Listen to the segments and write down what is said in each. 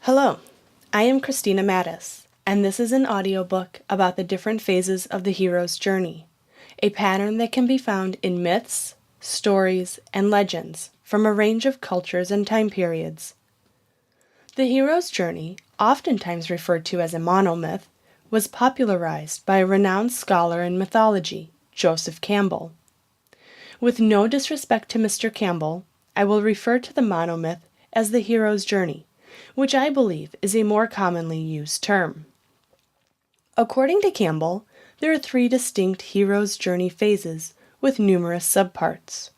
Hello, I am Christina Mattis, and this is an audiobook about the different phases of the hero's journey, a pattern that can be found in myths, stories, and legends from a range of cultures and time periods. The hero's journey, oftentimes referred to as a monomyth, was popularized by a renowned scholar in mythology, Joseph Campbell. With no disrespect to Mr. Campbell, I will refer to the monomyth as the hero's journey, which I believe is a more commonly used term. According to Campbell, there are three distinct hero's journey phases with numerous subparts.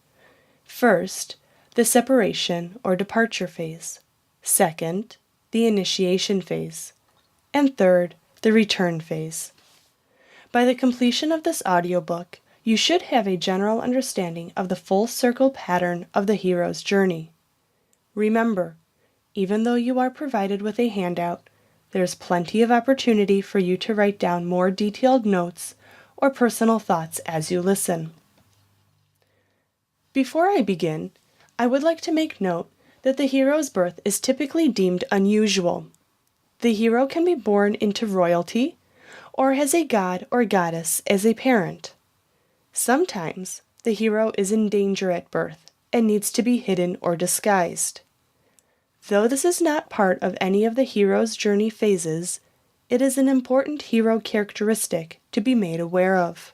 First, the separation or departure phase. Second, the initiation phase. And third, the return phase. By the completion of this audiobook, you should have a general understanding of the full circle pattern of the hero's journey. Remember, even though you are provided with a handout, there's plenty of opportunity for you to write down more detailed notes or personal thoughts as you listen. Before I begin, I would like to make note that the hero's birth is typically deemed unusual. The hero can be born into royalty or has a god or goddess as a parent. Sometimes the hero is in danger at birth and needs to be hidden or disguised. Though this is not part of any of the hero's journey phases, it is an important hero characteristic to be made aware of.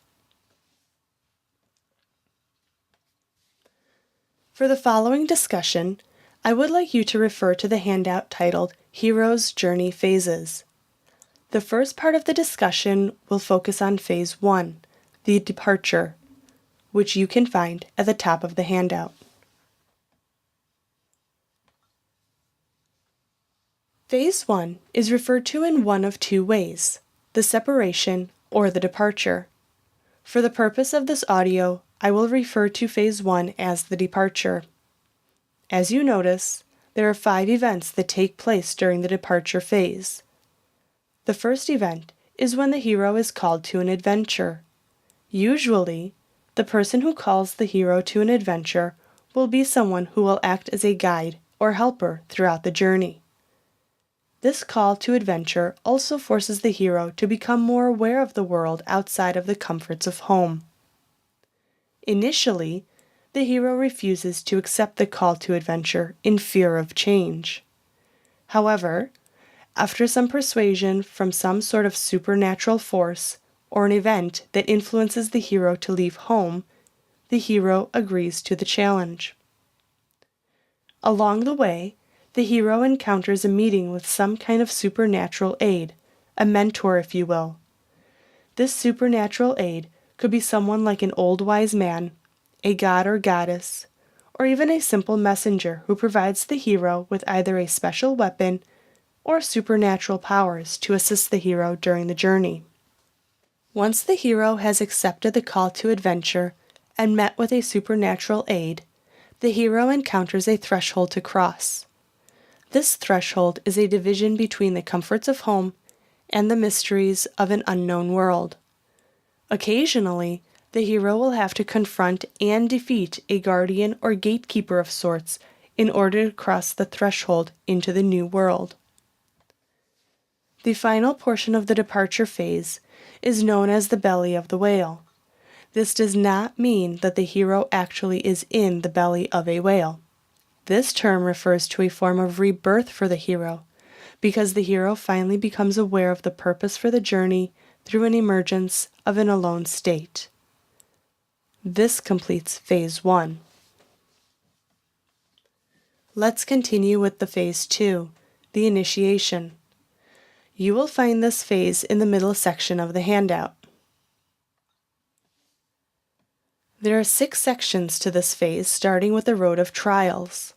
For the following discussion, I would like you to refer to the handout titled Hero's Journey Phases. The first part of the discussion will focus on Phase 1, the departure, which you can find at the top of the handout. Phase 1 is referred to in one of two ways, the separation or the departure. For the purpose of this audio, I will refer to Phase 1 as the departure. As you notice, there are 5 events that take place during the departure phase. The first event is when the hero is called to an adventure. Usually, the person who calls the hero to an adventure will be someone who will act as a guide or helper throughout the journey. This call to adventure also forces the hero to become more aware of the world outside of the comforts of home. Initially, the hero refuses to accept the call to adventure in fear of change. However, after some persuasion from some sort of supernatural force or an event that influences the hero to leave home, the hero agrees to the challenge. Along the way, the hero encounters a meeting with some kind of supernatural aid, a mentor if you will. This supernatural aid could be someone like an old wise man, a god or goddess, or even a simple messenger who provides the hero with either a special weapon or supernatural powers to assist the hero during the journey. Once the hero has accepted the call to adventure and met with a supernatural aid, the hero encounters a threshold to cross. This threshold is a division between the comforts of home and the mysteries of an unknown world. Occasionally, the hero will have to confront and defeat a guardian or gatekeeper of sorts in order to cross the threshold into the new world. The final portion of the departure phase is known as the belly of the whale. This does not mean that the hero actually is in the belly of a whale. This term refers to a form of rebirth for the hero, because the hero finally becomes aware of the purpose for the journey through an emergence of an alone state. This completes Phase 1. Let's continue with the Phase 2, the initiation. You will find this phase in the middle section of the handout. There are 6 sections to this phase, starting with the Road of Trials.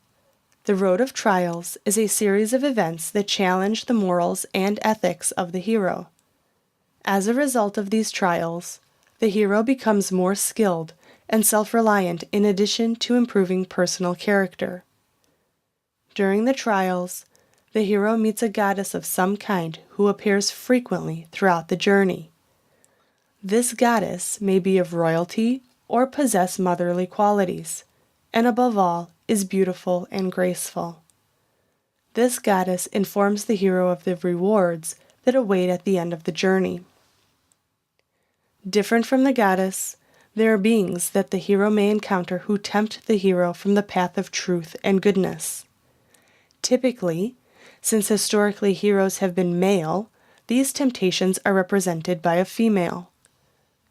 The Road of Trials is a series of events that challenge the morals and ethics of the hero. As a result of these trials, the hero becomes more skilled and self-reliant in addition to improving personal character. During the trials, the hero meets a goddess of some kind who appears frequently throughout the journey. This goddess may be of royalty or possess motherly qualities, and above all, is beautiful and graceful. This goddess informs the hero of the rewards that await at the end of the journey. Different from the goddess, there are beings that the hero may encounter who tempt the hero from the path of truth and goodness. Typically, since historically heroes have been male, these temptations are represented by a female.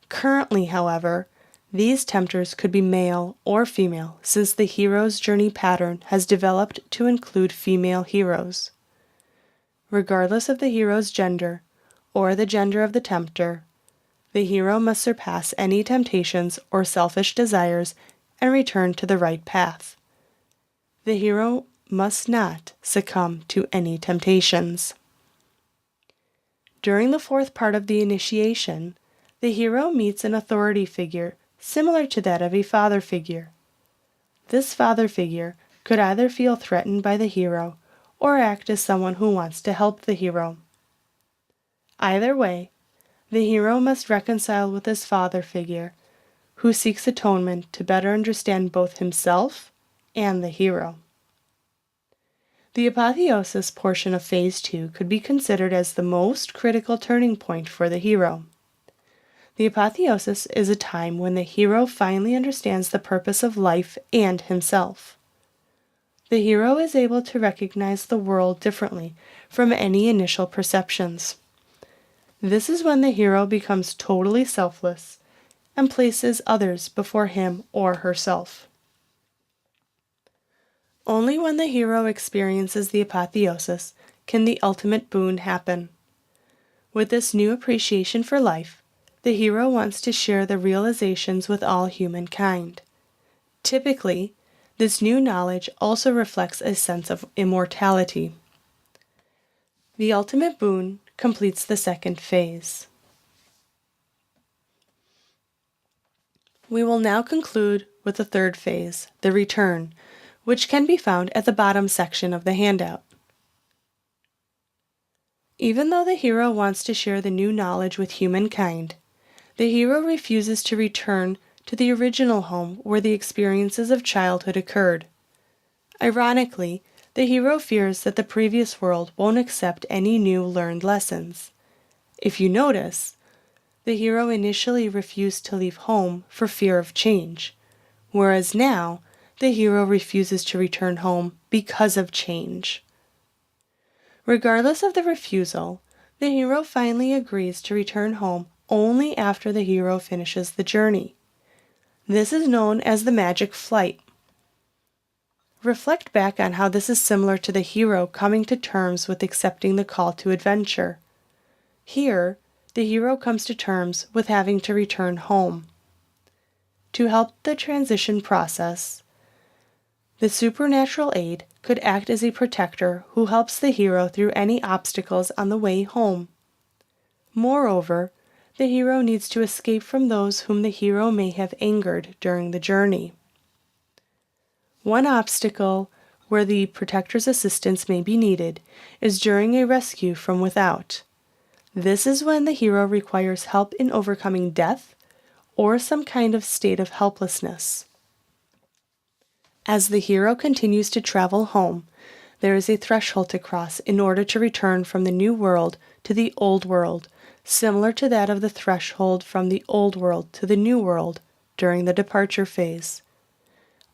Currently, however, these tempters could be male or female since the hero's journey pattern has developed to include female heroes. Regardless of the hero's gender or the gender of the tempter, the hero must surpass any temptations or selfish desires and return to the right path. The hero must not succumb to any temptations. During the fourth part of the initiation, the hero meets an authority figure similar to that of a father figure. This father figure could either feel threatened by the hero or act as someone who wants to help the hero. Either way, the hero must reconcile with his father figure, who seeks atonement to better understand both himself and the hero. The apotheosis portion of Phase 2 could be considered as the most critical turning point for the hero. The apotheosis is a time when the hero finally understands the purpose of life and himself. The hero is able to recognize the world differently from any initial perceptions. This is when the hero becomes totally selfless and places others before him or herself. Only when the hero experiences the apotheosis can the ultimate boon happen. With this new appreciation for life, the hero wants to share the realizations with all humankind. Typically, this new knowledge also reflects a sense of immortality. The ultimate boon completes the second phase. We will now conclude with the third phase, the return, which can be found at the bottom section of the handout. Even though the hero wants to share the new knowledge with humankind, the hero refuses to return to the original home where the experiences of childhood occurred. Ironically, the hero fears that the previous world won't accept any new learned lessons. If you notice, the hero initially refused to leave home for fear of change, whereas now the hero refuses to return home because of change. Regardless of the refusal, the hero finally agrees to return home only after the hero finishes the journey. This is known as the magic flight. Reflect back on how this is similar to the hero coming to terms with accepting the call to adventure. Here, the hero comes to terms with having to return home. To help the transition process, the supernatural aid could act as a protector who helps the hero through any obstacles on the way home. Moreover, the hero needs to escape from those whom the hero may have angered during the journey. One obstacle where the protector's assistance may be needed is during a rescue from without. This is when the hero requires help in overcoming death or some kind of state of helplessness. As the hero continues to travel home, there is a threshold to cross in order to return from the new world to the old world, similar to that of the threshold from the old world to the new world during the departure phase.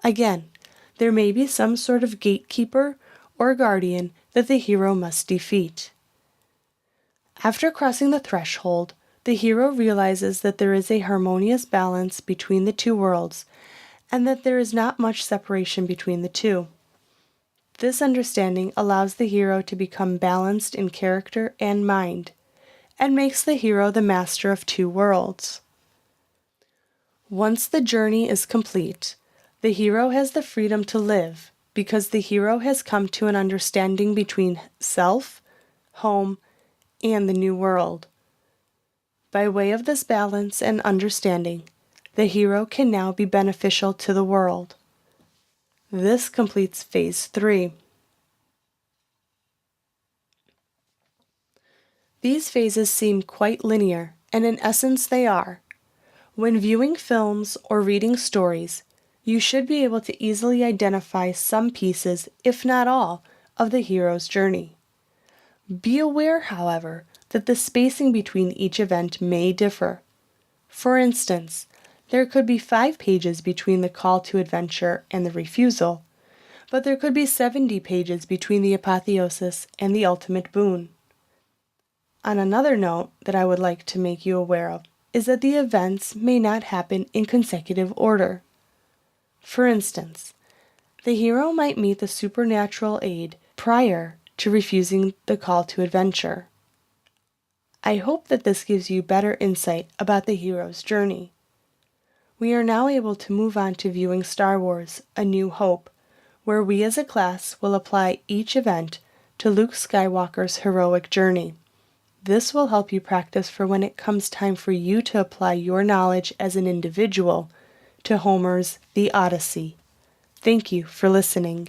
Again, there may be some sort of gatekeeper or guardian that the hero must defeat. After crossing the threshold, the hero realizes that there is a harmonious balance between the two worlds and that there is not much separation between the two. This understanding allows the hero to become balanced in character and mind, and makes the hero the master of two worlds. Once the journey is complete, the hero has the freedom to live because the hero has come to an understanding between self, home, and the new world. By way of this balance and understanding, the hero can now be beneficial to the world. This completes Phase 3. These phases seem quite linear, and in essence they are. When viewing films or reading stories, you should be able to easily identify some pieces, if not all, of the hero's journey. Be aware, however, that the spacing between each event may differ. For instance, there could be 5 pages between the call to adventure and the refusal, but there could be 70 pages between the apotheosis and the ultimate boon. On another note that I would like to make you aware of is that the events may not happen in consecutive order. For instance, the hero might meet the supernatural aid prior to refusing the call to adventure. I hope that this gives you better insight about the hero's journey. We are now able to move on to viewing Star Wars: A New Hope, where we as a class will apply each event to Luke Skywalker's heroic journey. This will help you practice for when it comes time for you to apply your knowledge as an individual to Homer's The Odyssey. Thank you for listening.